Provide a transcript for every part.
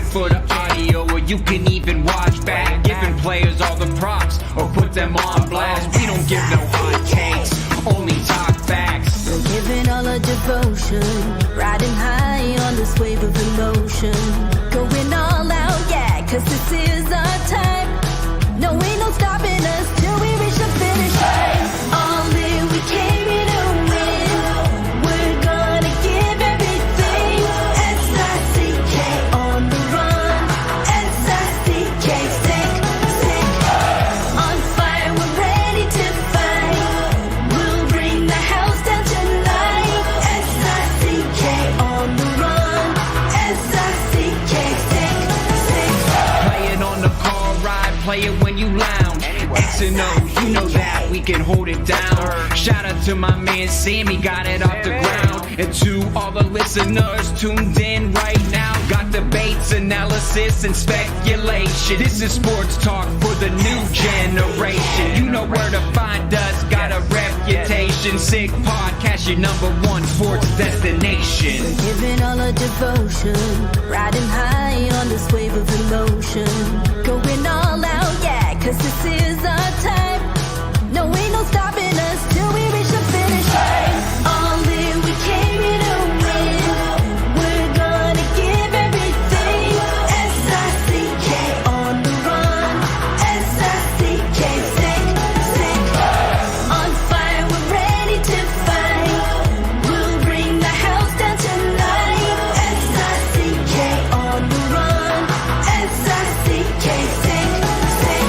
it for the audio, or you can even watch back. Giving players all the props, or put them on blast. We don't give no hot takes, only talk facts. We're giving all our devotion, riding high on this wave of emotion. Going all out, yeah, cause this is our time. No, ain't no stopping us till we reach the finish line. All in, we came here to win. We're gonna give everything. S-I-C-K on the run. S-I-C-K, sick, sick. On fire, we're ready to fight. We'll bring the house down tonight. S-I-C-K on the run. S-I-C-K, sick, sick. Playing on the car ride, play it when you lounge. X and O's, you know that we can hold it down. Shout out to my man Sammy, got it off the ground. And to all the listeners tuned in right now, got debates, analysis, and speculation. This is sports talk for the new generation. You know where to find us, got a reputation. Sick podcast, your #1 sports destination. We're giving all our devotion, riding high on this wave of emotion. Going all out, yeah, cause this is our time. No, ain't no stopping us till we reach the finish line. All in, we came here to win. We're gonna give everything. S-I-C-K on the run. S-I-C-K, sick, sick. On fire, we're ready to fight. We'll bring the house down tonight. S-I-C-K on the run. S-I-C-K, sick, sick.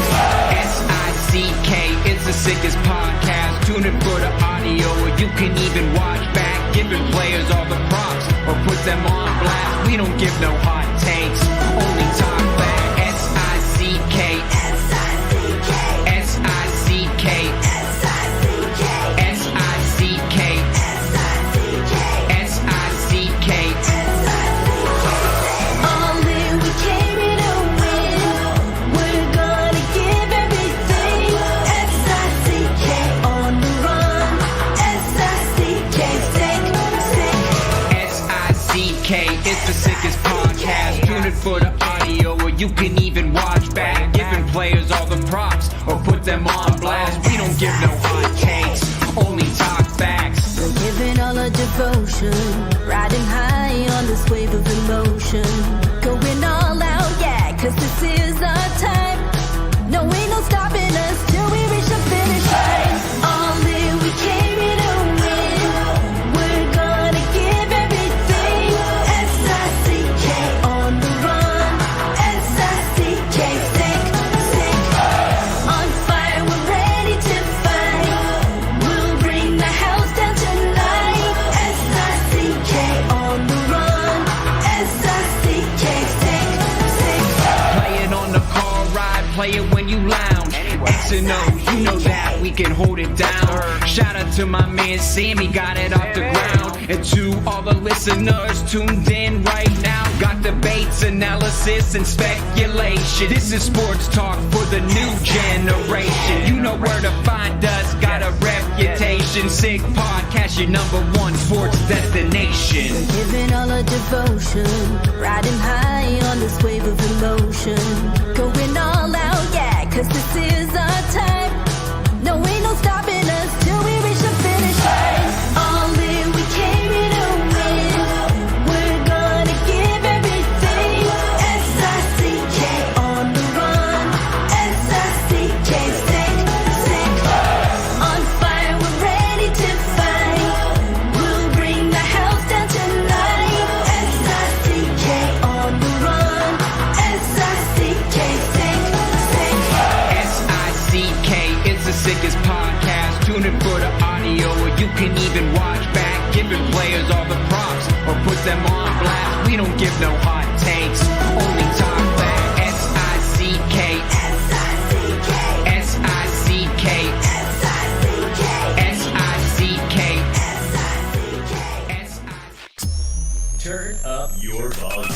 S-I-C-K, it's the sickest podcast. Tune in for the audio, or you can even watch back. Giving players all the props, or put them on blast. We don't give no hot takes, only talk back. S-I-C-K, S-I-C-K, S-I-C-K, S-I-C-K, S-I-C-K, S-I-C-K, S-I-C-K. All in, we came here to win. We're gonna give everything. S-I-C-K on the run. S-I-C-K, sick, sick. S-I-C-K, it's the sickest podcast. Tune in for the audio, or you can even watch back. Giving players all the props, or put them on blast. We don't give no hot takes, only talk facts. We're giving all our devotion, riding high on this wave of emotion. Going all out, yeah, cause this is our time. No, ain't no stopping us till we reach the finish line. All in, we came here to win. We're gonna give everything. S-I-C-K on the run. S-I-C-K, sick, sick. On fire, we're ready to fight. We'll bring the house down tonight. S-I-C-K on the run. S-I-C-K, sick, sick. Playing on the car ride, play it when you lounge. X and O's, you know that we can hold it down. Shout out to my man Sammy, got it off the ground. And to all the listeners tuned in right now, got debates, analysis, and speculation. This is sports talk for the new generation. You know where to find us, got a reputation. Sick podcast, your #1 sports destination. We're giving all our devotion, riding high on this wave of emotion. Going all out, yeah, cause this is our time. No, ain't no stopping us till we reach the finish line. All in, we came here to win. We're gonna give everything. S-I-C-K on the run. S-I-C-K, sick, sick. On fire, we're ready to fight. We'll bring the house down tonight. S-I-C-K on the run. S-I-C-K, sick, sick. S-I-C-K, it's the sickest podcast. Tune in for the audio, or you can even watch back. Giving players all the props, or put them on blast. We don't give no hot takes, only talk back. S-I-C-K, S-I-C-K, S-I-C-K, S-I-C-K, S-I-C-K, S-I-C-K. Turn up your volume.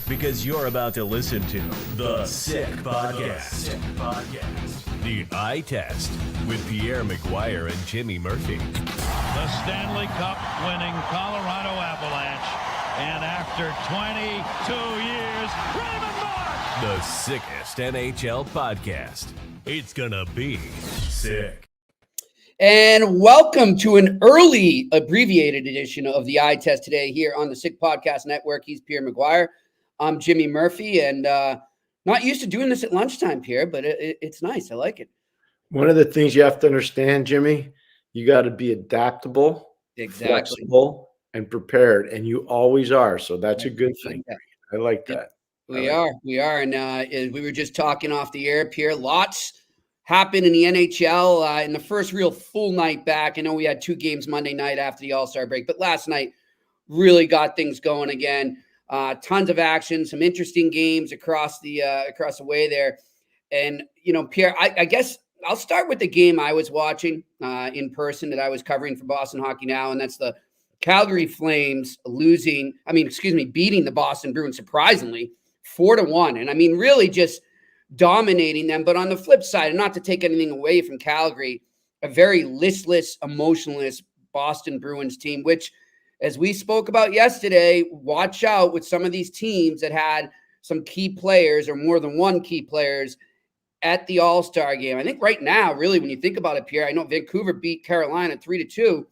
Because you're about to listen to The Sick Podcast. The Eye Test with Pierre, McGuire, and Jimmy Murphy. The Stanley Cup winning Colorado Avalanche And after 22 years, Raymond Mark! The sickest NHL podcast. It's gonna be sick. And welcome to an early abbreviated edition of the Eye Test today here on the Sick Podcast Network. He's Pierre McGuire. I'm Jimmy Murphy, and not used to doing this at lunchtime, Pierre, but it's nice. I like it. One of the things you have to understand, Jimmy, you got to be adaptable, flexible, and prepared, and you always are. So that's a good thing. I like that. We are. And we were just talking off the air, Pierre. Lots happened in the NHL in the first real full night back. I know we had 2 games Monday night after the All-Star break, but last night really got things going again. Tons of action, some interesting games across the way there. And, you know, Pierre, I guess I'll start with the game I was watching in person that I was covering for Boston Hockey Now, and that's the Calgary Flames beating the Boston Bruins surprisingly 4-1. And I mean, really just dominating them. But on the flip side, and not to take anything away from Calgary, a very listless, emotionless Boston Bruins team, which, as we spoke about yesterday, watch out with some of these teams that had some key players or more than one key players at the All-Star game. I think right now, really, when you think about it, Pierre, I know Vancouver beat Carolina 3-2,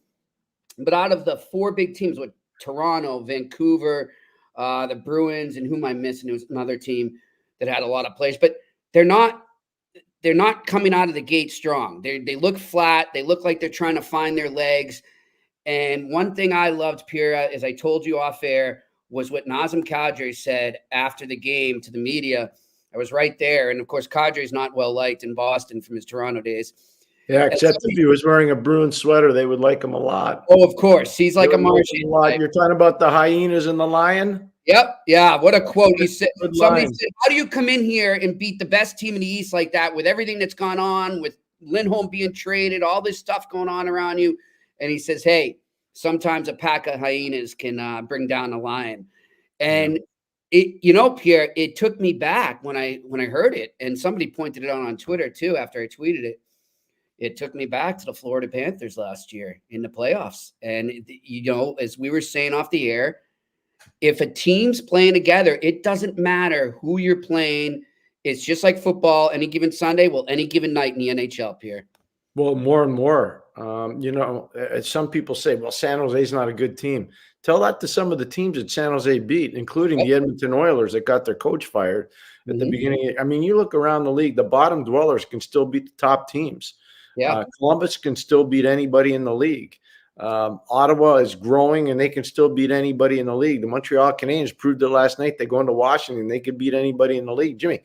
but out of the 4 big teams with Toronto, Vancouver, the Bruins, and who am I missing? It was another team that had a lot of players, but they're not coming out of the gate strong. They look flat. They look like they're trying to find their legs. And one thing I loved, Pierre, as I told you off air, was what Nazem Kadri said after the game to the media. I was right there. And, of course, Kadri's not well-liked in Boston from his Toronto days. Yeah, except if he was wearing a Bruins sweater, they would like him a lot. Oh, of course. He's like a Martian. You're talking about the hyenas and the lion? Yep. Yeah. What a quote. He said, somebody said, how do you come in here and beat the best team in the East like that with everything that's gone on, with Lindholm being traded, all this stuff going on around you? And he says, hey, sometimes a pack of hyenas can bring down a lion. And Pierre, it took me back when I heard it, and somebody pointed it out on Twitter too after I tweeted it. It took me back to the Florida Panthers last year in the playoffs. And, as we were saying off the air, if a team's playing together, it doesn't matter who you're playing. It's just like football, any given Sunday, any given night in the NHL, Pierre. Well, more and more. Some people say, well, San Jose's not a good team. Tell that to some of the teams that San Jose beat, including the Edmonton Oilers that got their coach fired at the beginning. I mean, you look around the league, the bottom dwellers can still beat the top teams. Yeah. Columbus can still beat anybody in the league. Ottawa is growing, and they can still beat anybody in the league. The Montreal Canadiens proved it last night. They go into Washington, they could beat anybody in the league. Jimmy,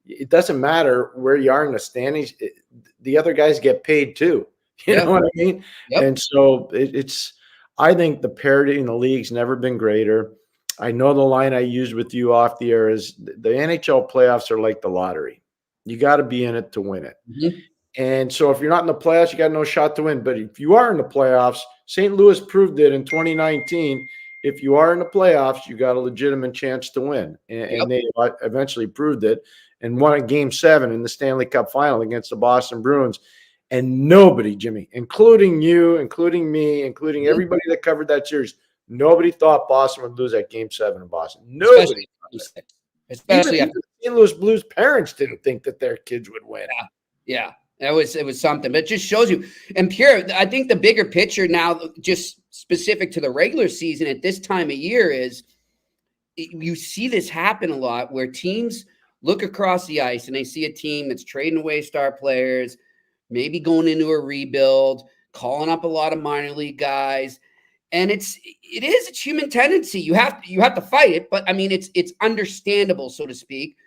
it doesn't matter where you are in the standings. The other guys get paid too. You know what I mean? Yep. And so I think the parity in the league's never been greater. I know the line I used with you off the air is the NHL playoffs are like the lottery. You got to be in it to win it. Mm-hmm. And so if you're not in the playoffs, you got no shot to win. But if you are in the playoffs, St. Louis proved it in 2019. If you are in the playoffs, you got a legitimate chance to win. And they eventually proved it and won a Game 7 in the Stanley Cup final against the Boston Bruins. And nobody, Jimmy, including you, including me, including everybody that covered that series, nobody thought Boston would lose that Game 7 in Boston. Nobody. Especially even the St. Louis Blues parents didn't think that their kids would win. Yeah. It was something, but it just shows you. And Pierre, I think the bigger picture now, just specific to the regular season at this time of year, is you see this happen a lot where teams look across the ice and they see a team that's trading away star players, maybe going into a rebuild, calling up a lot of minor league guys. And it's human tendency. You have to fight it, but I mean, it's understandable, so to speak,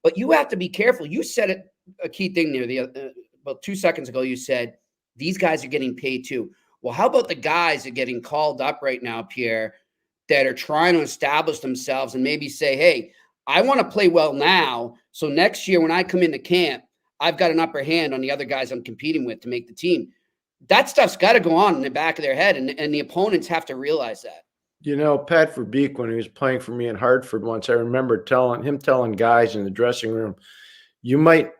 but you have to be careful. You said it, a key thing there, about 2 seconds ago, you said, these guys are getting paid too. Well, how about the guys that are getting called up right now, Pierre, that are trying to establish themselves and maybe say, hey, I want to play well now. So next year when I come into camp, I've got an upper hand on the other guys I'm competing with to make the team. That stuff's got to go on in the back of their head, and the opponents have to realize that. You know, Pat Verbeek, when he was playing for me in Hartford once, I remember telling guys in the dressing room, you might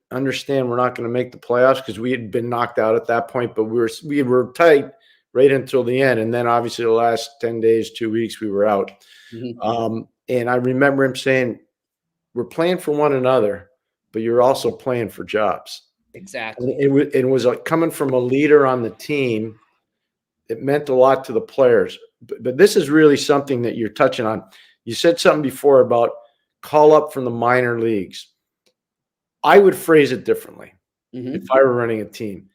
understand we're not going to make the playoffs because we had been knocked out at that point, but we were tight. right until the end. And then obviously the last 10 days, 2 weeks, we were out. And I remember him saying, we're playing for one another, but you're also playing for jobs. Exactly. It was like coming from a leader on the team. It meant a lot to the players. But this is really something that you're touching on. You said something before about call up from the minor leagues. I would phrase it differently if I were running a team.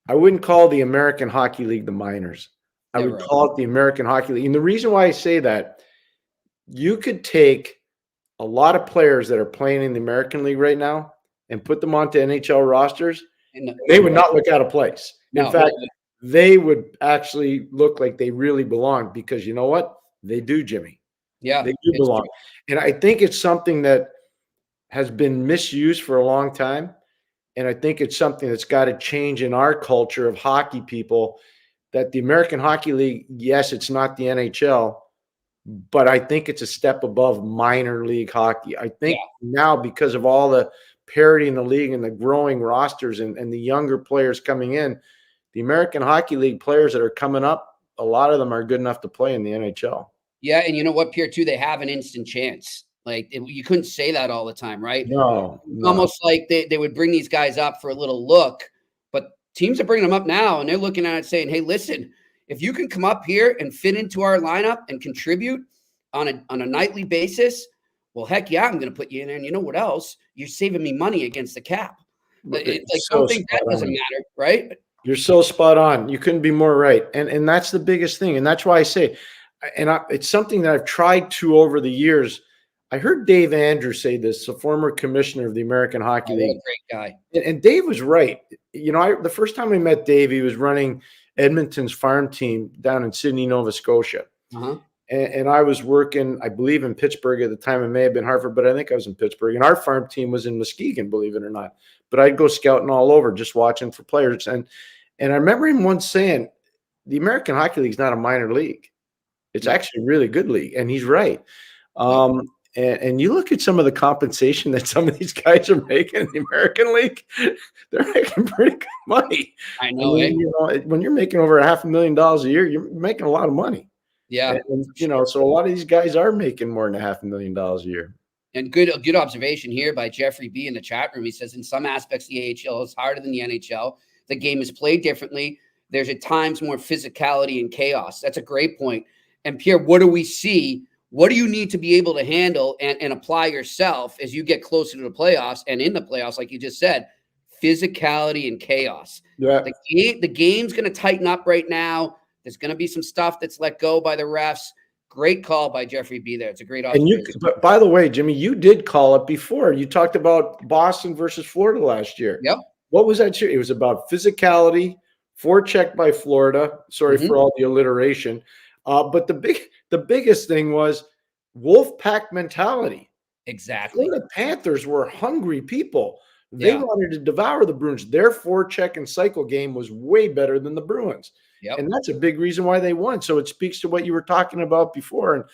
I wouldn't call the American Hockey League the minors. I would call it the American Hockey League. And the reason why I say that, you could take a lot of players that are playing in the American League right now and put them onto NHL rosters, and they would not look out of place. In fact, they would actually look like they really belong, because you know what? They do, Jimmy. Yeah, they do belong. True. And I think it's something that has been misused for a long time. And I think it's something that's got to change in our culture of hockey people, that the American Hockey League, yes, it's not the NHL, but I think it's a step above minor league hockey. I think now, because of all the parity in the league and the growing rosters and the younger players coming in, the American Hockey League players that are coming up, a lot of them are good enough to play in the NHL. Yeah, and you know what, Pierre, too? They have an instant chance. Like, you couldn't say that all the time, right? No. Almost like they would bring these guys up for a little look, but teams are bringing them up now, and they're looking at it saying, hey, listen, if you can come up here and fit into our lineup and contribute on a nightly basis, well, heck yeah, I'm going to put you in there. And you know what else? You're saving me money against the cap. It's like, so something that doesn't matter, right? You're so spot on. You couldn't be more right. And that's the biggest thing. And that's why I say, it's something that I've tried to over the years. I heard Dave Andrews say this, the former commissioner of the American Hockey League. What a great guy. And Dave was right. You know, the first time I met Dave, he was running Edmonton's farm team down in Sydney, Nova Scotia. And I was working, I believe, in Pittsburgh at the time. It may have been Hartford, but I think I was in Pittsburgh. And our farm team was in Muskegon, believe it or not. But I'd go scouting all over, just watching for players. And I remember him once saying, the American Hockey League is not a minor league. It's actually a really good league. And he's right. And you look at some of the compensation that some of these guys are making in the American League, they're making pretty good money. I know. You know, when you're making over $500,000 a year, you're making a lot of money. Yeah. And you know, so a lot of these guys are making more than $500,000 a year. And good observation here by Jeffrey B in the chat room. He says, in some aspects, the AHL is harder than the NHL. The game is played differently. There's at times more physicality and chaos. That's a great point. And Pierre, what do we see? What do you need to be able to handle and apply yourself as you get closer to the playoffs and in the playoffs, like you just said, physicality and chaos. Yeah. The game's going to tighten up right now. There's going to be some stuff that's let go by the refs. Great call by Jeffrey B there. It's a great observation. But by the way, Jimmy, you did call it before. You talked about Boston versus Florida last year. Yep. What was that? It was about physicality, forecheck by Florida. Sorry for all the alliteration. But the biggest thing was wolf pack mentality. Exactly. The Panthers were hungry people. They wanted to devour the Bruins. Their forecheck and cycle game was way better than the Bruins. Yep. And that's a big reason why they won. So it speaks to what you were talking about before.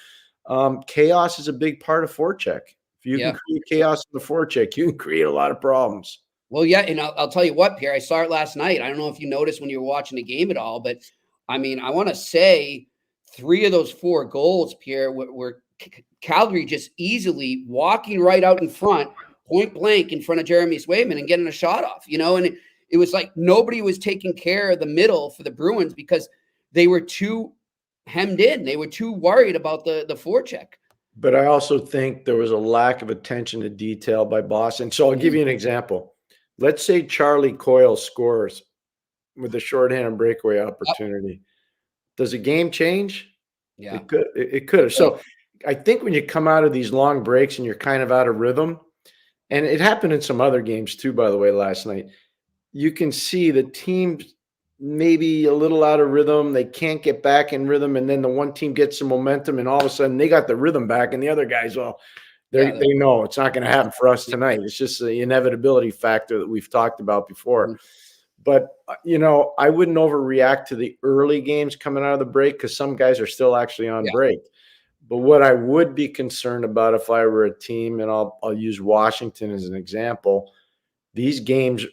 And chaos is a big part of forecheck. If you can create chaos in the forecheck, you can create a lot of problems. Well, yeah, and I'll tell you what, Pierre, I saw it last night. I don't know if you noticed when you were watching the game at all, but I mean, I want to say 3 of those 4 goals, Pierre, were Calgary just easily walking right out in front, point blank in front of Jeremy Swayman and getting a shot off, you know, and it was like nobody was taking care of the middle for the Bruins because they were too hemmed in. They were too worried about the forecheck. But I also think there was a lack of attention to detail by Boston. So I'll give you an example. Let's say Charlie Coyle scores with a shorthanded breakaway opportunity. Does the game change? Yeah. It could have. So I think when you come out of these long breaks and you're kind of out of rhythm, and it happened in some other games too, by the way, last night, you can see the teams maybe a little out of rhythm. They can't get back in rhythm. And then the one team gets some momentum and all of a sudden they got the rhythm back. And the other guys, well, they know it's not going to happen for us tonight. It's just the inevitability factor that we've talked about before. But, you know, I wouldn't overreact to the early games coming out of the break because some guys are still actually on break. But what I would be concerned about if I were a team, and I'll use Washington as an example, these games,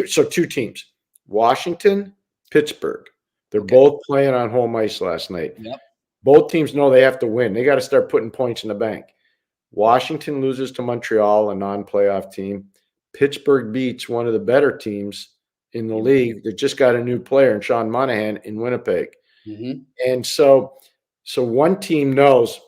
so 2 teams, Washington, Pittsburgh. They're Okay. both playing on home ice last night. Yep. Both teams know they have to win. They got to start putting points in the bank. Washington loses to Montreal, a non-playoff team. Pittsburgh beats one of the better teams in the league that just got a new player in Sean Monahan in Winnipeg. Mm-hmm. And so one team knows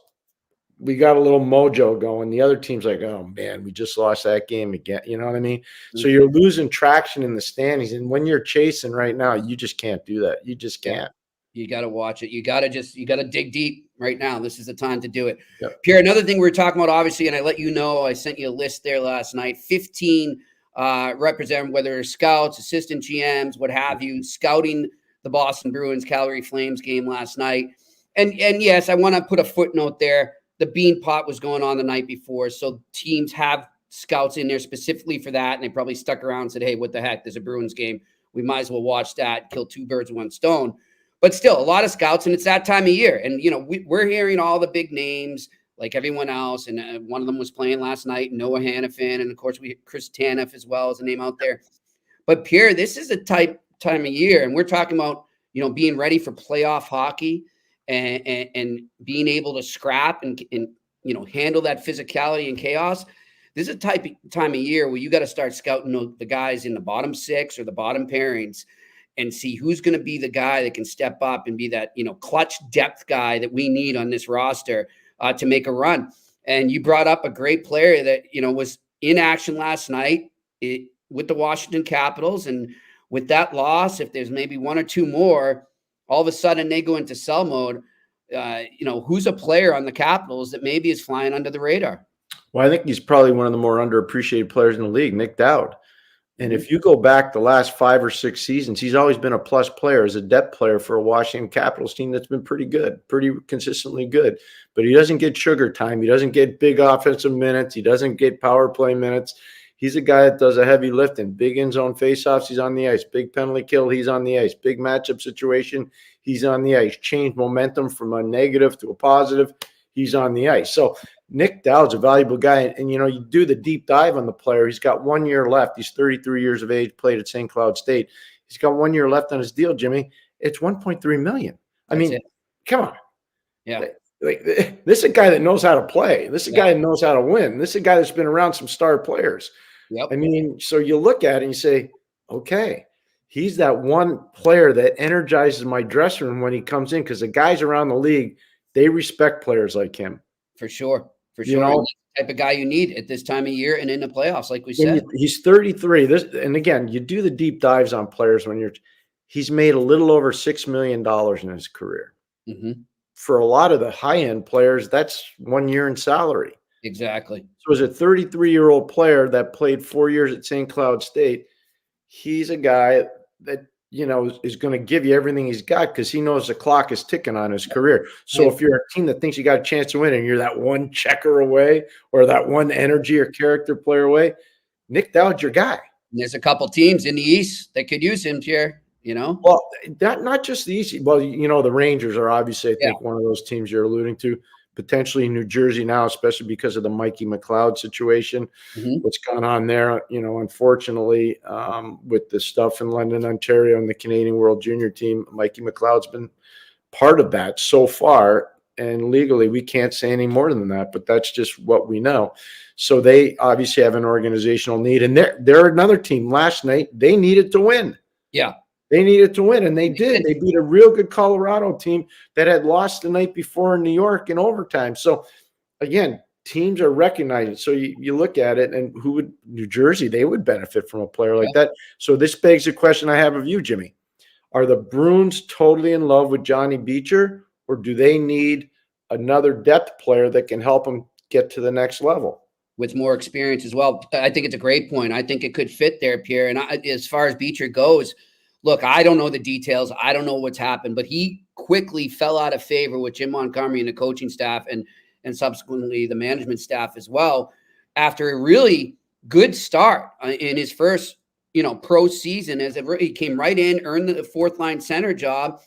we got a little mojo going. The other team's like, oh man, we just lost that game again. You know what I mean? So you're losing traction in the standings. And when you're chasing right now, you just can't do that. You just can't. You got to watch it. You got to dig deep right now. This is the time to do it. Yep. Pierre, another thing we were talking about, obviously, and I let you know, I sent you a list there last night, 15 represent, whether scouts, assistant GMs, what have you, scouting the Boston Bruins Calgary Flames game last night. And yes, I want to put a footnote there. The bean pot was going on the night before. So teams have scouts in there specifically for that. And they probably stuck around and said, hey, what the heck? There's a Bruins game. We might as well watch that, kill two birds with one stone. But still, a lot of scouts, and it's that time of year. And, you know, we're hearing all the big names like everyone else. And one of them was playing last night, Noah Hannafin. And, of course, we had Chris Tanev as well as a name out there. But, Pierre, this is a time of year. And we're talking about, you know, being ready for playoff hockey and being able to scrap and, you know, handle that physicality and chaos. This is a time of year where you got to start scouting the guys in the bottom six or the bottom pairings and see who's going to be the guy that can step up and be that, you know, clutch depth guy that we need on this roster to make a run. And you brought up a great player that, you know, was in action last night with the Washington Capitals. And with that loss, if there's maybe one or two more, all of a sudden they go into sell mode. You know, who's a player on the Capitals that maybe is flying under the radar? Well, I think he's probably one of the more underappreciated players in the league, Nick Dowd. And if you go back the last 5 or 6 seasons, he's always been a plus player as a depth player for a Washington Capitals team that's been pretty good, pretty consistently good. But he doesn't get sugar time. He doesn't get big offensive minutes. He doesn't get power play minutes. He's a guy that does a heavy lifting. Big end zone faceoffs, he's on the ice. Big penalty kill, he's on the ice. Big matchup situation, he's on the ice. Change momentum from a negative to a positive, he's on the ice. So Nick Dowd's a valuable guy. And, you know, you do the deep dive on the player. He's got 1 year left. He's 33 years of age, played at St. Cloud State. He's got 1 year left on his deal, Jimmy. It's $1.3 million. I mean, come on. Yeah. Like, this is a guy that knows how to play. This is a guy that knows how to win. This is a guy that's been around some star players. Yep. I mean, so you look at it and you say, okay, he's that one player that energizes my dressing room when he comes in, because the guys around the league, they respect players like him. For sure. For You sure. know? The type of guy you need at this time of year and in the playoffs, like we said. He's 33. And again, you do the deep dives on players when he's made a little over $6 million in his career. Mm-hmm. For a lot of the high-end players, that's 1 year in salary. Exactly. So as a 33-year-old player that played 4 years at St. Cloud State, he's a guy that, you know, is going to give you everything he's got because he knows the clock is ticking on his career. So if you're a team that thinks you got a chance to win and you're that one checker away or that one energy or character player away, Nick Dowd's your guy. And there's a couple teams in the East that could use him, Pierre, you know? Well, not just the East. Well, you know, the Rangers are obviously, I think, one of those teams you're alluding to. Potentially New Jersey now, especially because of the Mikey McLeod situation, what's gone on there, you know, unfortunately, with the stuff in London, Ontario, and the Canadian World Junior team. Mikey McLeod's been part of that so far, and legally we can't say any more than that, but that's just what we know. So they obviously have an organizational need, and they're another team. Last night, they needed to win. Yeah. They needed to win, and they did. They beat a real good Colorado team that had lost the night before in New York in overtime. So, again, teams are recognizing. So you look at it, and who would – New Jersey, they would benefit from a player like that. So this begs the question I have of you, Jimmy. Are the Bruins totally in love with Johnny Beecher, or do they need another depth player that can help them get to the next level? With more experience as well. I think it's a great point. I think it could fit there, Pierre. And as far as Beecher goes – look, I don't know the details. I don't know what's happened, but he quickly fell out of favor with Jim Montgomery and the coaching staff and subsequently the management staff as well after a really good start in his first, you know, pro season. As he came right in, earned the fourth line center job,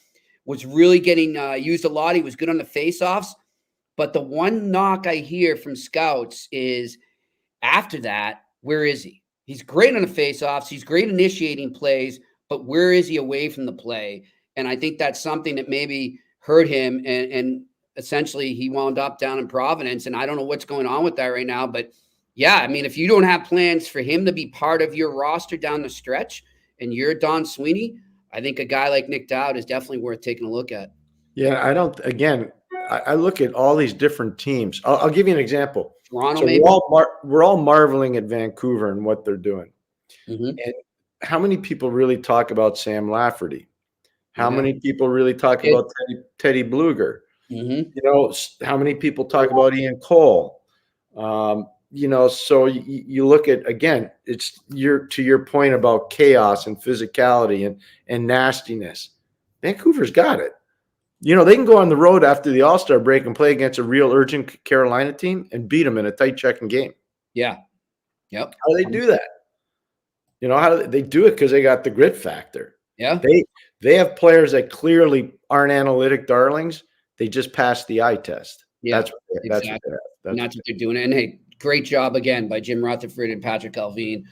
was really getting used a lot. He was good on the faceoffs. But the one knock I hear from scouts is after that, where is he? He's great on the faceoffs. He's great initiating plays. But where is he away from the play? And I think that's something that maybe hurt him. And essentially he wound up down in Providence. And I don't know what's going on with that right now. But yeah, I mean, if you don't have plans for him to be part of your roster down the stretch and you're Don Sweeney, I think a guy like Nick Dowd is definitely worth taking a look at. Yeah, I look at all these different teams. I'll give you an example. Toronto, so maybe? we're all marveling at Vancouver and what they're doing. Mm-hmm. And how many people really talk about Sam Lafferty? How Yeah. many people really talk about Teddy Bluger? Mm-hmm. You know, how many people talk about Ian Cole? You know, so you look at, again, it's to your point about chaos and physicality and nastiness. Vancouver's got it. You know, they can go on the road after the All-Star break and play against a real urgent Carolina team and beat them in a tight checking game. Yeah. Yep. How do they do that? You know, how do they do it? Because they got the grit factor. Yeah. They have players that clearly aren't analytic darlings. They just pass the eye test. Yeah. That's what they have. And that's what they're doing. And hey, great job again by Jim Rutherford and Patrick Alvine.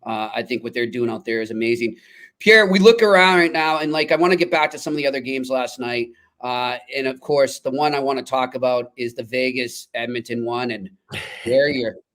I think what they're doing out there is amazing. Pierre, we look around right now, and I want to get back to some of the other games last night. And of course, the one I want to talk about is the Vegas Edmonton one, and where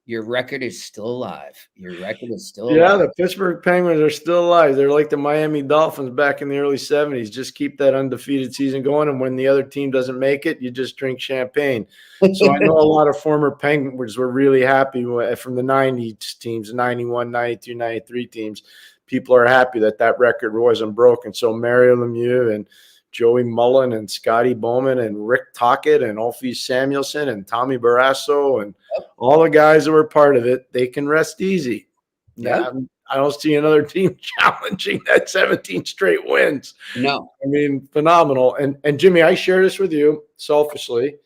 your record is still alive. Your record is still alive. Yeah, the Pittsburgh Penguins are still alive. They're like the Miami Dolphins back in the early 70s. Just keep that undefeated season going, and when the other team doesn't make it, you just drink champagne. So I know a lot of former Penguins were really happy from the 90s teams, 91, 92, 93 teams. People are happy that record wasn't broken. So Mario Lemieux and Joey Mullen and Scotty Bowman and Rick Tocchet and Ulfi Samuelson and Tommy Barrasso and all the guys that were part of it, they can rest easy. Yeah. I don't see another team challenging that 17 straight wins. No. I mean, phenomenal. And Jimmy, I share this with you selfishly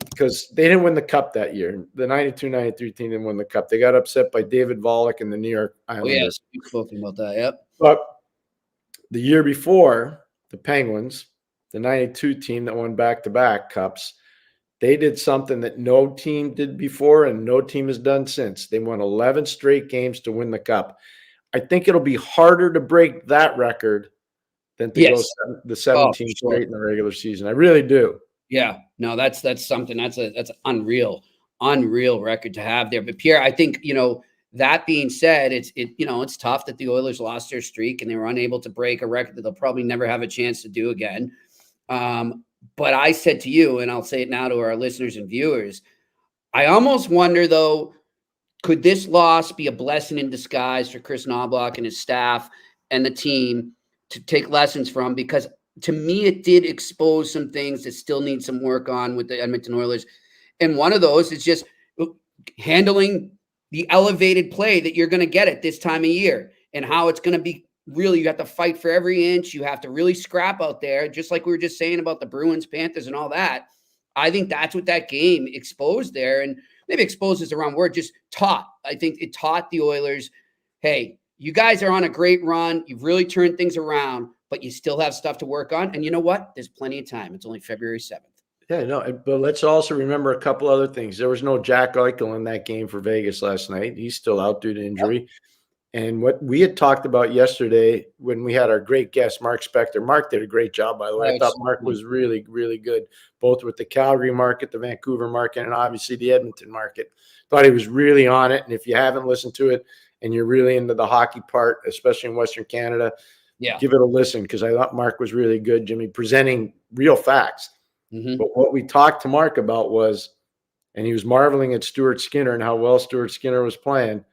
because they didn't win the cup that year. The 92-93 team didn't win the cup. They got upset by David Volek and the New York Islanders. Oh, yes. You've spoken about that. Yep. But the year before, the Penguins, the 92 team that won back-to-back cups, they did something that no team did before and no team has done since. They won 11 straight games to win the cup. I think it'll be harder to break that record than to go the 17 straight in the regular season. I really do. Yeah. No, that's something. That's an unreal record to have there. But Pierre, I think, that being said, it's tough that the Oilers lost their streak and they were unable to break a record that they'll probably never have a chance to do again. But I said to you, and I'll say it now to our listeners and viewers, I almost wonder, though, could this loss be a blessing in disguise for Chris Knobloch and his staff and the team to take lessons from? Because to me, it did expose some things that still need some work on with the Edmonton Oilers. And one of those is just handling the elevated play that you're going to get at this time of year and how it's going to be really, you have to fight for every inch. You have to really scrap out there, just like we were just saying about the Bruins, Panthers, and all that. I think that's what that game exposed there. And maybe exposed is the wrong word, just taught. I think it taught the Oilers, hey, you guys are on a great run. You've really turned things around, but you still have stuff to work on. And you know what? There's plenty of time. It's only February 7th. Yeah, no, but let's also remember a couple other things. There was no Jack Eichel in that game for Vegas last night. He's still out due to injury. Yep. And what we had talked about yesterday when we had our great guest, Mark Spector. Mark did a great job, by the way. I thought Mark was really, really good, both with the Calgary market, the Vancouver market, and obviously the Edmonton market. Thought he was really on it. And if you haven't listened to it and you're really into the hockey part, especially in Western Canada, give it a listen because I thought Mark was really good, Jimmy, presenting real facts. Mm-hmm. But what we talked to Mark about was, and he was marveling at Stuart Skinner and how well Stuart Skinner was playing.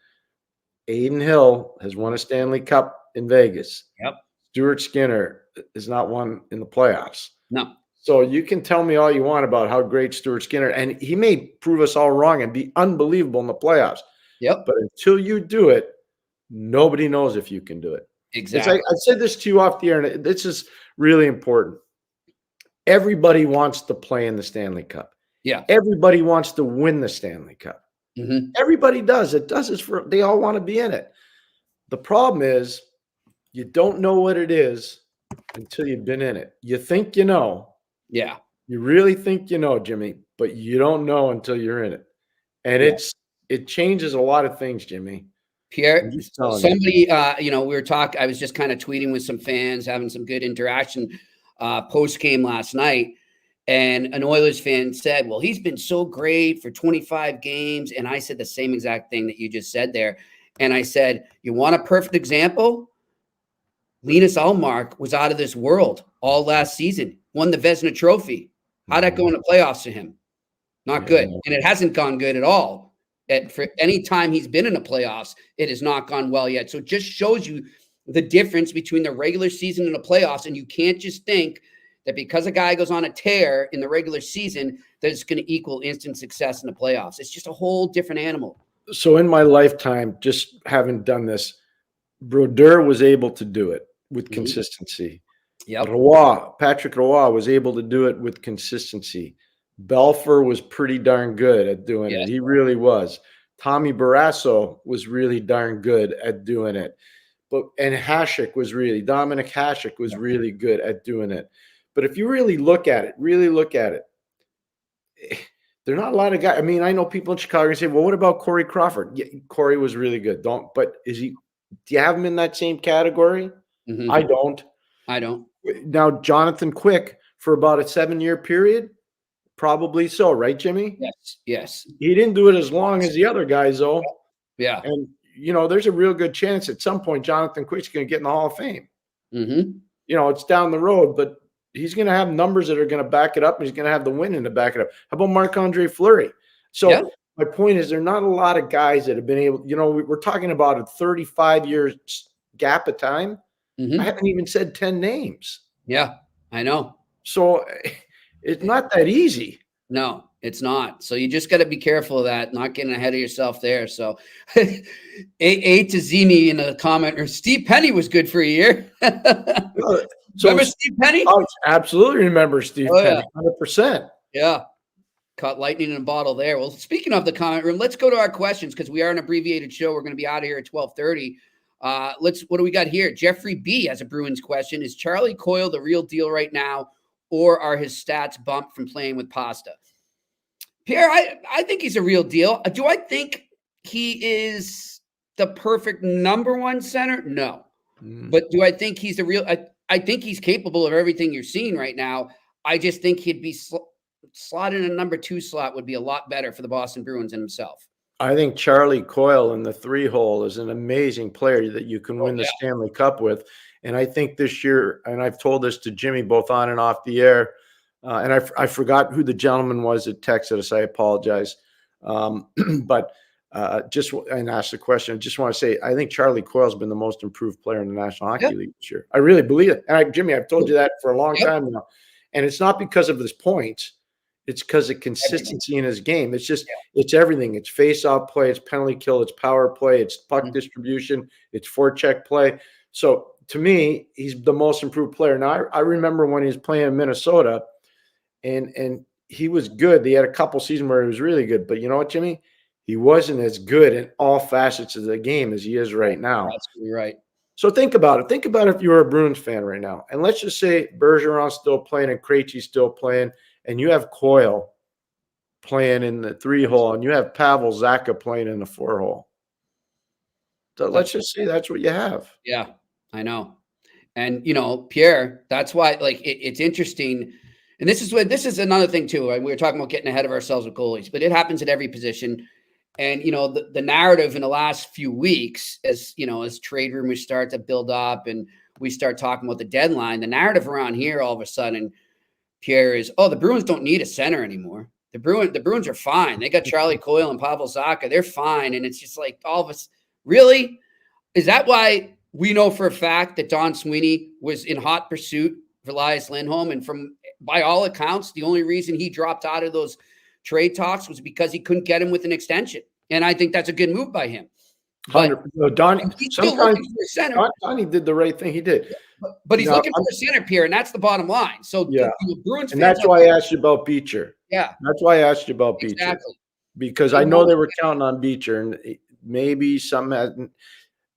Aiden Hill has won a Stanley Cup in Vegas. Yep. Stuart Skinner is not won in the playoffs. No. So you can tell me all you want about how great Stuart Skinner, and he may prove us all wrong and be unbelievable in the playoffs. Yep. But until you do it, nobody knows if you can do it. Exactly. I said this to you off the air, and this is really important. Everybody wants to play in the Stanley Cup. Yeah. Everybody wants to win the Stanley Cup. Mm-hmm. Everybody does. They all want to be in it. The problem is you don't know what it is until you've been in it. You think you know. Yeah. You really think you know, Jimmy, but you don't know until you're in it. And it changes a lot of things, Jimmy. Pierre, somebody, we were talking, I was just kind of tweeting with some fans, having some good interaction. post game last night. And an Oilers fan said, well, he's been so great for 25 games. And I said the same exact thing that you just said there. And I said, you want a perfect example? Linus Ullmark was out of this world all last season, won the Vezina Trophy. How'd that go in the playoffs to him? Not good. And it hasn't gone good at all. For any time he's been in the playoffs, it has not gone well yet. So it just shows you the difference between the regular season and the playoffs. And you can't just think that because a guy goes on a tear in the regular season, that it's going to equal instant success in the playoffs. It's just a whole different animal. So in my lifetime, just having done this, Brodeur was able to do it with consistency. Yep. Patrick Roy was able to do it with consistency. Belfer was pretty darn good at doing it. He really was. Tommy Barrasso was really darn good at doing it. And Dominic Hasek was really good at doing it. But if you really look at it, there are not a lot of guys. I mean, I know people in Chicago say, well, what about Corey Crawford? Yeah, Corey was really good. Do you have him in that same category? Mm-hmm. I don't. Now, Jonathan Quick, for about a 7-year period, probably so, right, Jimmy? Yes. He didn't do it as long as the other guys, though. Yeah. And, there's a real good chance at some point Jonathan Quick's going to get in the Hall of Fame. Mm-hmm. It's down the road, but he's going to have numbers that are going to back it up, and he's going to have the winning to back it up. How about Marc-Andre Fleury? So my point is there are not a lot of guys that have been able – we're talking about a 35-year gap of time. Mm-hmm. I haven't even said 10 names. Yeah, I know. So it's not that easy. No, it's not. So you just got to be careful of that, not getting ahead of yourself there. So A to Zini in the comment, or Steve Penny was good for a year. Remember Steve Penny? I absolutely remember Steve Penny, 100%. Yeah. Caught lightning in a bottle there. Well, speaking of the comment room, let's go to our questions because we are an abbreviated show. We're going to be out of here at 12:30. What do we got here? Jeffrey B has a Bruins question. Is Charlie Coyle the real deal right now, or are his stats bumped from playing with Pasta? Pierre, I think he's a real deal. Do I think he is the perfect number one center? No. But do I think he's the real? I think he's capable of everything you're seeing right now. I just think he'd be slotted in a number 2 slot would be a lot better for the Boston Bruins and himself. I think Charlie Coyle in the 3-hole is an amazing player that you can win the Stanley Cup with. And I think this year, and I've told this to Jimmy both on and off the air, and I forgot who the gentleman was that texted us. I apologize. But and asked the question. I just want to say, I think Charlie Coyle's been the most improved player in the National Hockey League this year. I really believe it. And Jimmy, I've told you that for a long time now. And it's not because of his points. It's because of consistency in his game. It's just, it's everything. It's face-off play, it's penalty kill, it's power play, it's puck distribution, it's forecheck play. So to me, he's the most improved player. Now, I remember when he was playing in Minnesota, and he was good. He had a couple seasons where he was really good. But you know what, Jimmy? He wasn't as good in all facets of the game as he is right now. That's right. So think about it. Think about if you're a Bruins fan right now. And let's just say Bergeron's still playing and Krejci's still playing, and you have Coyle playing in the 3-hole, and you have Pavel Zacha playing in the 4-hole. So let's just say that's what you have. Yeah, I know. And, Pierre, that's why, it's interesting. And this is another thing, too. We were talking about getting ahead of ourselves with goalies, but it happens at every position. And, the narrative in the last few weeks, as trade rumors start to build up and we start talking about the deadline, the narrative around here all of a sudden, Pierre, is, the Bruins don't need a center anymore. The Bruins are fine. They got Charlie Coyle and Pavel Zacha. They're fine. And it's just like all of us, really? Is that why we know for a fact that Don Sweeney was in hot pursuit of Elias Lindholm? And by all accounts, the only reason he dropped out of those trade talks was because he couldn't get him with an extension. And I think that's a good move by him. Donnie did the right thing. He did. But he's looking for a center, Pierre, and that's the bottom line. So the Bruins and that's why I asked you about Beecher. Yeah. That's why I asked you about Beecher. Exactly. Because I know they were counting on Beecher, and maybe some hadn't.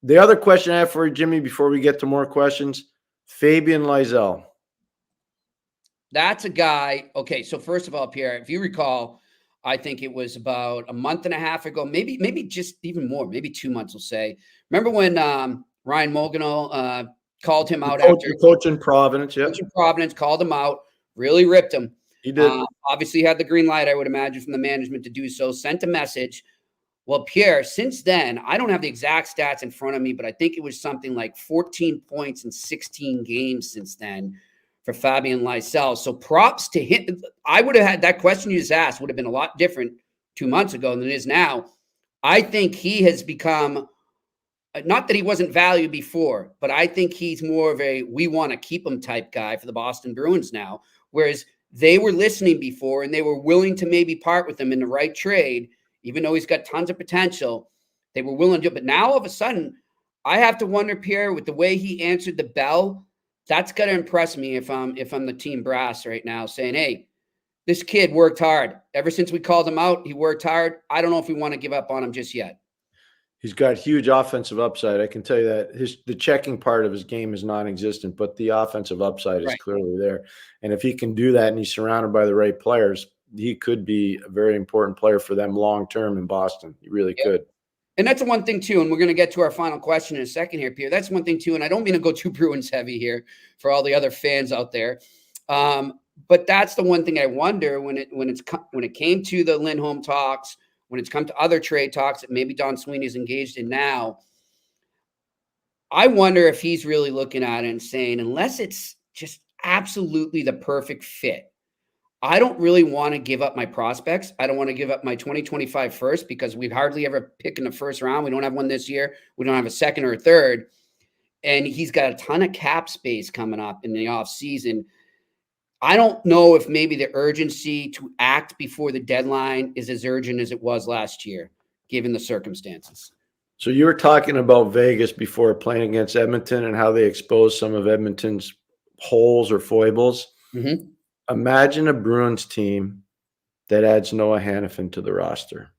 The other question I have for you, Jimmy, before we get to more questions, Fabian Lysell. That's a guy. Okay, so first of all, Pierre, if you recall, I think it was about a month and a half ago, maybe just even more, maybe 2 months, we'll say. Remember when Ryan Mogenel called him out The coach in Providence, yeah. Coach in Providence called him out, really ripped him. He did. Obviously had the green light, I would imagine, from the management to do so, sent a message. Well, Pierre, since then, I don't have the exact stats in front of me, but I think it was something like 14 points in 16 games since then for Fabian Lysell. So props to him. I would have had that question you just asked would have been a lot different 2 months ago than it is now. I think he has become, not that he wasn't valued before, but I think he's more of a we want to keep him type guy for the Boston Bruins now, whereas they were listening before and they were willing to maybe part with him in the right trade, even though he's got tons of potential. They were willing to do it. But now all of a sudden, I have to wonder, Pierre, with the way he answered the bell, that's got to impress me if I'm the team brass right now, saying, hey, this kid worked hard. Ever since we called him out, he worked hard. I don't know if we want to give up on him just yet. He's got huge offensive upside. I can tell you that the checking part of his game is non-existent, but the offensive upside is clearly there. And if he can do that and he's surrounded by the right players, he could be a very important player for them long-term in Boston. He really could. And that's the one thing too, and we're going to get to our final question in a second here, Pierre. That's one thing too, and I don't mean to go too Bruins heavy here for all the other fans out there, but that's the one thing I wonder when it came to the Lindholm talks, when it's come to other trade talks that maybe Don Sweeney is engaged in now. I wonder if he's really looking at it and saying, unless it's just absolutely the perfect fit, I don't really want to give up my prospects. I don't want to give up my 2025 first because we hardly ever pick in the first round. We don't have one this year. We don't have a second or a third. And he's got a ton of cap space coming up in the offseason. I don't know if maybe the urgency to act before the deadline is as urgent as it was last year, given the circumstances. So you were talking about Vegas before playing against Edmonton and how they exposed some of Edmonton's holes or foibles. Mm-hmm. Imagine a Bruins team that adds Noah Hannafin to the roster.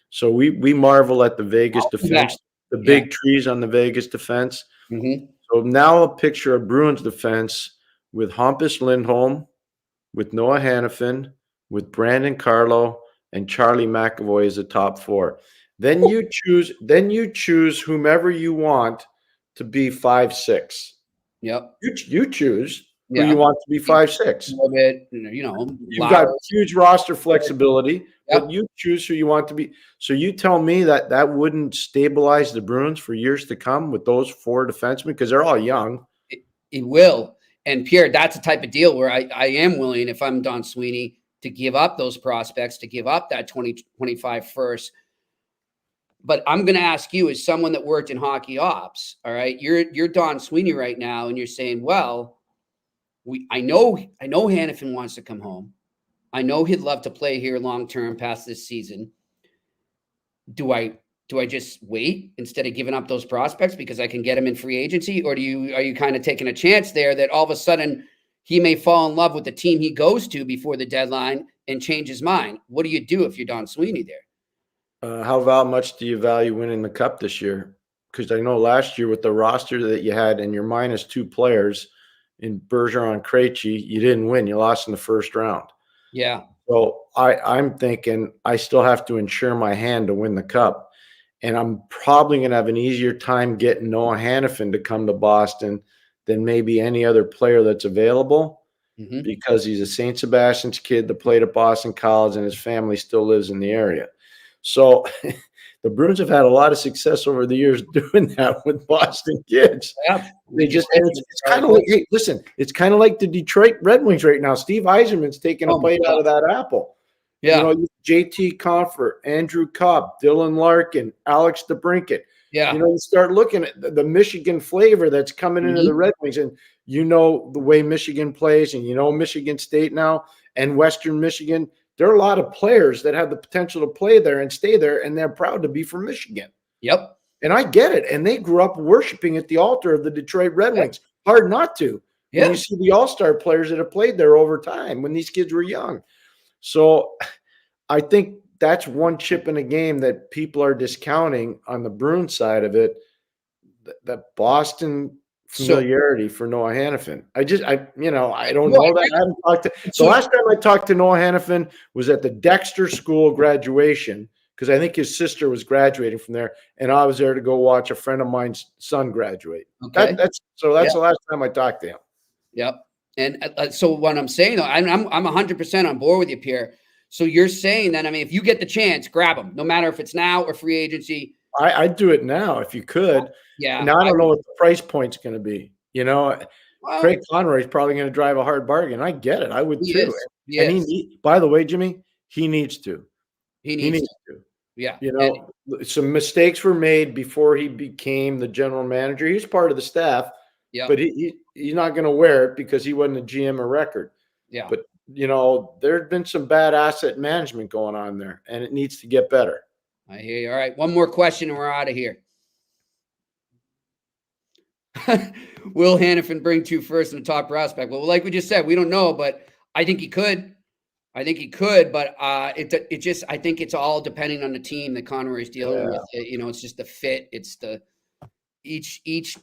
So we marvel at the Vegas defense, the big trees on the Vegas defense. Mm-hmm. So now a picture of Bruins defense with Hampus Lindholm, with Noah Hannafin, with Brandon Carlo, and Charlie McAvoy as the top four. Then you choose whomever you want to be 5'6". Yep. You choose who you want to be 5'6". A bit, you've got huge roster flexibility, Yep. but you choose who you want to be. So you tell me that wouldn't stabilize the Bruins for years to come with those four defensemen because they're all young. It will. And Pierre, that's the type of deal where I am willing, if I'm Don Sweeney, to give up those prospects, to give up that 2025 first. But I'm going to ask you, as someone that worked in hockey ops, all right, you're Don Sweeney right now, and you're saying, well, I know Hannafin wants to come home. I know he'd love to play here long term past this season. Do I just wait instead of giving up those prospects because I can get him in free agency, or are you kind of taking a chance there that all of a sudden he may fall in love with the team he goes to before the deadline and change his mind? What do you do if you're Don Sweeney there? How much do you value winning the cup this year? Because I know last year with the roster that you had and your minus two players in Bergeron and Krejci, you didn't win. You lost in the first round. Yeah. So I'm thinking I still have to insure my hand to win the cup. And I'm probably going to have an easier time getting Noah Hannafin to come to Boston than maybe any other player that's available because he's a St. Sebastian's kid that played at Boston College and his family still lives in the area. So the Bruins have had a lot of success over the years doing that with Boston kids. Yeah. It's kind of like, hey, listen, it's kind of like the Detroit Red Wings right now. Steve Yzerman's taking a bite out of that apple. Yeah. JT Comfort, Andrew Cobb, Dylan Larkin, Alex DeBrincat. Yeah. You start looking at the Michigan flavor that's coming into the Red Wings, and the way Michigan plays, and Michigan State now and Western Michigan. There are a lot of players that have the potential to play there and stay there, and they're proud to be from Michigan. Yep. And I get it. And they grew up worshiping at the altar of the Detroit Red Wings. Hard not to. Yeah. When you see the all-star players that have played there over time when these kids were young. So I think that's one chip in a game that people are discounting on the Bruins side of it, that Boston familiarity for Noah Hannafin. I don't know that. I haven't talked to. The last time I talked to Noah Hannafin was at the Dexter School graduation because I think his sister was graduating from there, and I was there to go watch a friend of mine's son graduate. Okay. That's the last time I talked to him. Yep. And so what I'm saying, though, I'm 100% on board with you, Pierre. So you're saying that, I mean, if you get the chance, grab them, no matter if it's now or free agency. I'd do it now if you could. Yeah. Now I don't know what the price point's going to be. You know, Well, Craig Conroy's probably going to drive a hard bargain. I get it. I would he too. is. He And is. by the way, Jimmy, he needs to. He He needs needs to. to. Yeah. You know, some mistakes were made before he became the general manager. He's part of the staff, Yeah. but he's not going to wear it because he wasn't a GM of record. Yeah. But, you know, there's been some bad asset management going on there, and it needs to get better. I hear you. All right. One more question and we're out of here. Will Hannafin bring two first in the top prospect? Well, like we just said, we don't know, but I think he could. But it just, I think it's all depending on the team that Conroy's dealing with. You know, it's just the fit. It's each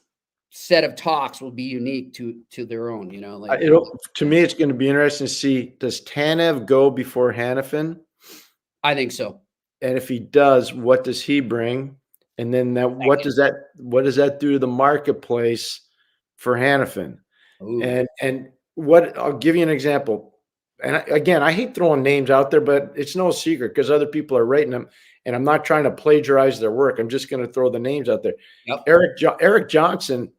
set of talks will be unique to their own, you know, like To me, it's going to be interesting to see, does Tanev go before Hannafin? I think so. And if he does, what does he bring? And then what does that do to the marketplace for Hannafin? Ooh. And what, I'll give you an example. And again, I hate throwing names out there, but it's no secret because other people are writing them, and I'm not trying to plagiarize their work. I'm just going to throw the names out there. Yep. Eric Johnson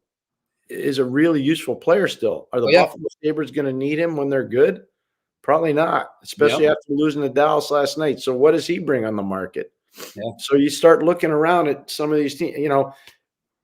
is a really useful player still. Are the Buffalo Sabres going to need him when they're good? Probably not, especially after losing to Dallas last night. So what does he bring on the market? Yeah. So you start looking around at some of these teams, you know,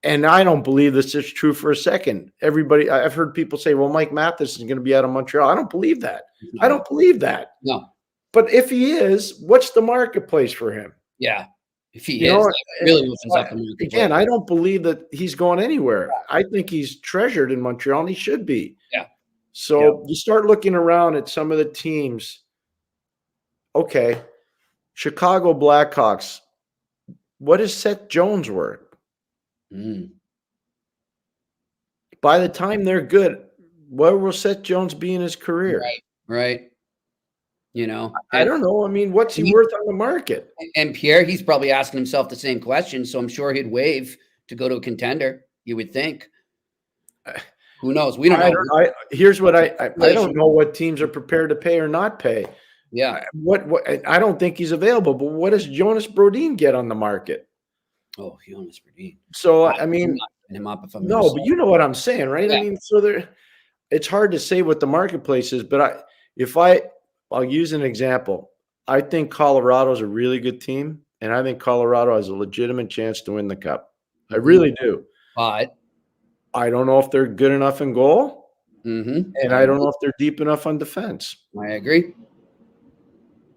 and I don't believe this is true for a second. I've heard people say, well, Mike Matheson is going to be out of Montreal. I don't believe that. No. I don't believe that. No. But if he is, what's the marketplace for him? Yeah. If he is, it really opens up the marketplace. Again, I don't believe that he's going anywhere. I think he's treasured in Montreal, and he should be. Yeah. So you start looking around at some of the teams. Okay, Chicago Blackhawks. What is Seth Jones worth? By the time they're good, where will Seth Jones be in his career? Right. You know, I don't know. I mean, what's he worth on the market? And Pierre, he's probably asking himself the same question. So I'm sure he'd waive to go to a contender. You would think. Who knows? We don't know. Here's what I don't know what teams are prepared to pay or not pay. Yeah. What I don't think he's available. But what does Jonas Brodin get on the market? Oh, Jonas Brodin. So I mean, him up if I'm no, but you know what I'm saying, right? Yeah. I mean, so it's hard to say what the marketplace is. But I'll use an example. I think Colorado's a really good team, and I think Colorado has a legitimate chance to win the Cup. I really do. But I don't know if they're good enough in goal, and I don't know if they're deep enough on defense. I agree.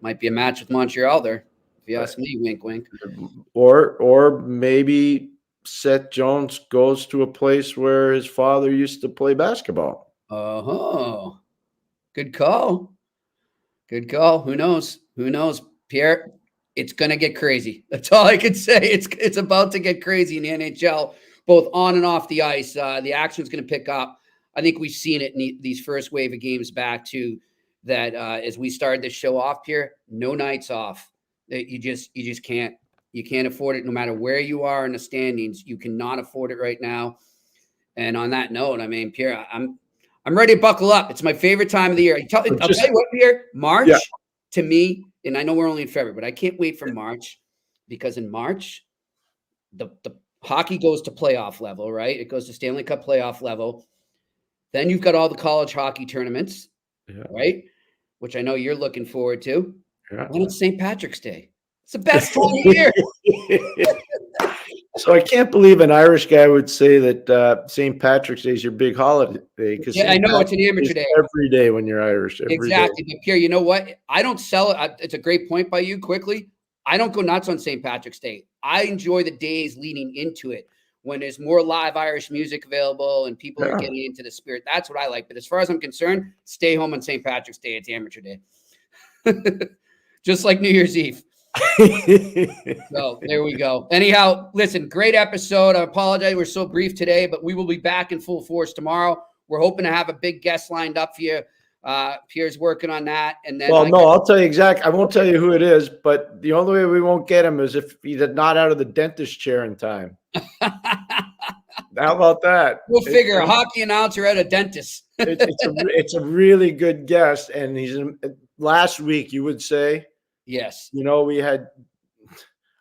Might be a match with Montreal there, if you ask me. Wink, wink. Or maybe Seth Jones goes to a place where his father used to play basketball. Oh, good call. Good call. Who knows? Who knows? Pierre, it's going to get crazy. That's all I can say. It's about to get crazy in the NHL, both on and off the ice. The action's going to pick up. I think we've seen it in these first wave of games back to that as we started this show off, Pierre, no nights off. You just can't. You can't afford it no matter where you are in the standings. You cannot afford it right now. And on that note, I mean, Pierre, I'm ready to buckle up. It's my favorite time of the year. I'll tell you what, Pierre, March to me, and I know we're only in February, but I can't wait for March because in March, the hockey goes to playoff level, right? It goes to Stanley Cup playoff level. Then you've got all the college hockey tournaments, right? Which I know you're looking forward to. Yeah. And it's St. Patrick's Day. It's the best time of year. So I can't believe an Irish guy would say that St. Patrick's Day is your big holiday. Yeah, I know it's an amateur day. Every day when you're Irish. Exactly. But Pierre, you know what? I don't sell it. It's a great point by you quickly. I don't go nuts on St. Patrick's Day. I enjoy the days leading into it when there's more live Irish music available and people are getting into the spirit. That's what I like. But as far as I'm concerned, stay home on St. Patrick's Day. It's amateur day. Just like New Year's Eve. So there we go. Anyhow, listen, great episode. I apologize. We're so brief today, but we will be back in full force tomorrow. We're hoping to have a big guest lined up for you Pierre's working on that. And then, well, no, I'll tell you exactly. I won't tell you who it is, but the only way we won't get him is if he's not out of the dentist chair in time. How about that? We'll figure a hockey announcer at a dentist. It's a really good guess. And last week, you would say, yes. We had,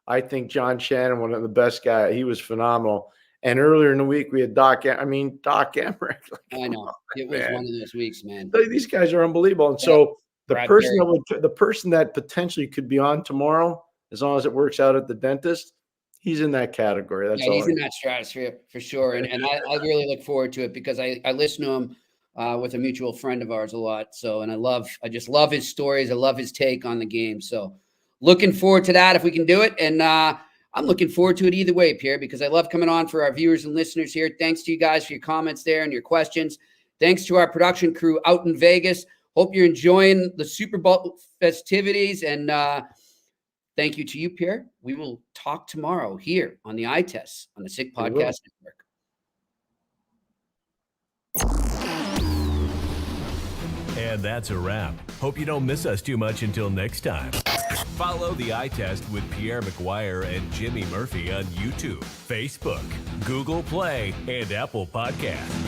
I think, John Shannon, one of the best guys. He was phenomenal. And earlier in the week, we had Doc Emmerich. I know. It was one of those weeks, man. These guys are unbelievable. And so the person that potentially could be on tomorrow, as long as it works out at the dentist, he's in that category. That's all. He's in that stratosphere for sure. And I really look forward to it because I listen to him with a mutual friend of ours a lot. So, and I just love his stories. I love his take on the game. So looking forward to that if we can do it. And I'm looking forward to it either way, Pierre, because I love coming on for our viewers and listeners here. Thanks to you guys for your comments there and your questions. Thanks to our production crew out in Vegas. Hope you're enjoying the Super Bowl festivities. And thank you to you, Pierre. We will talk tomorrow here on the Eye Test on the Sick Podcast Network. And that's a wrap. Hope you don't miss us too much until next time. Follow the Eye Test with Pierre McGuire and Jimmy Murphy on YouTube, Facebook, Google Play, and Apple Podcasts.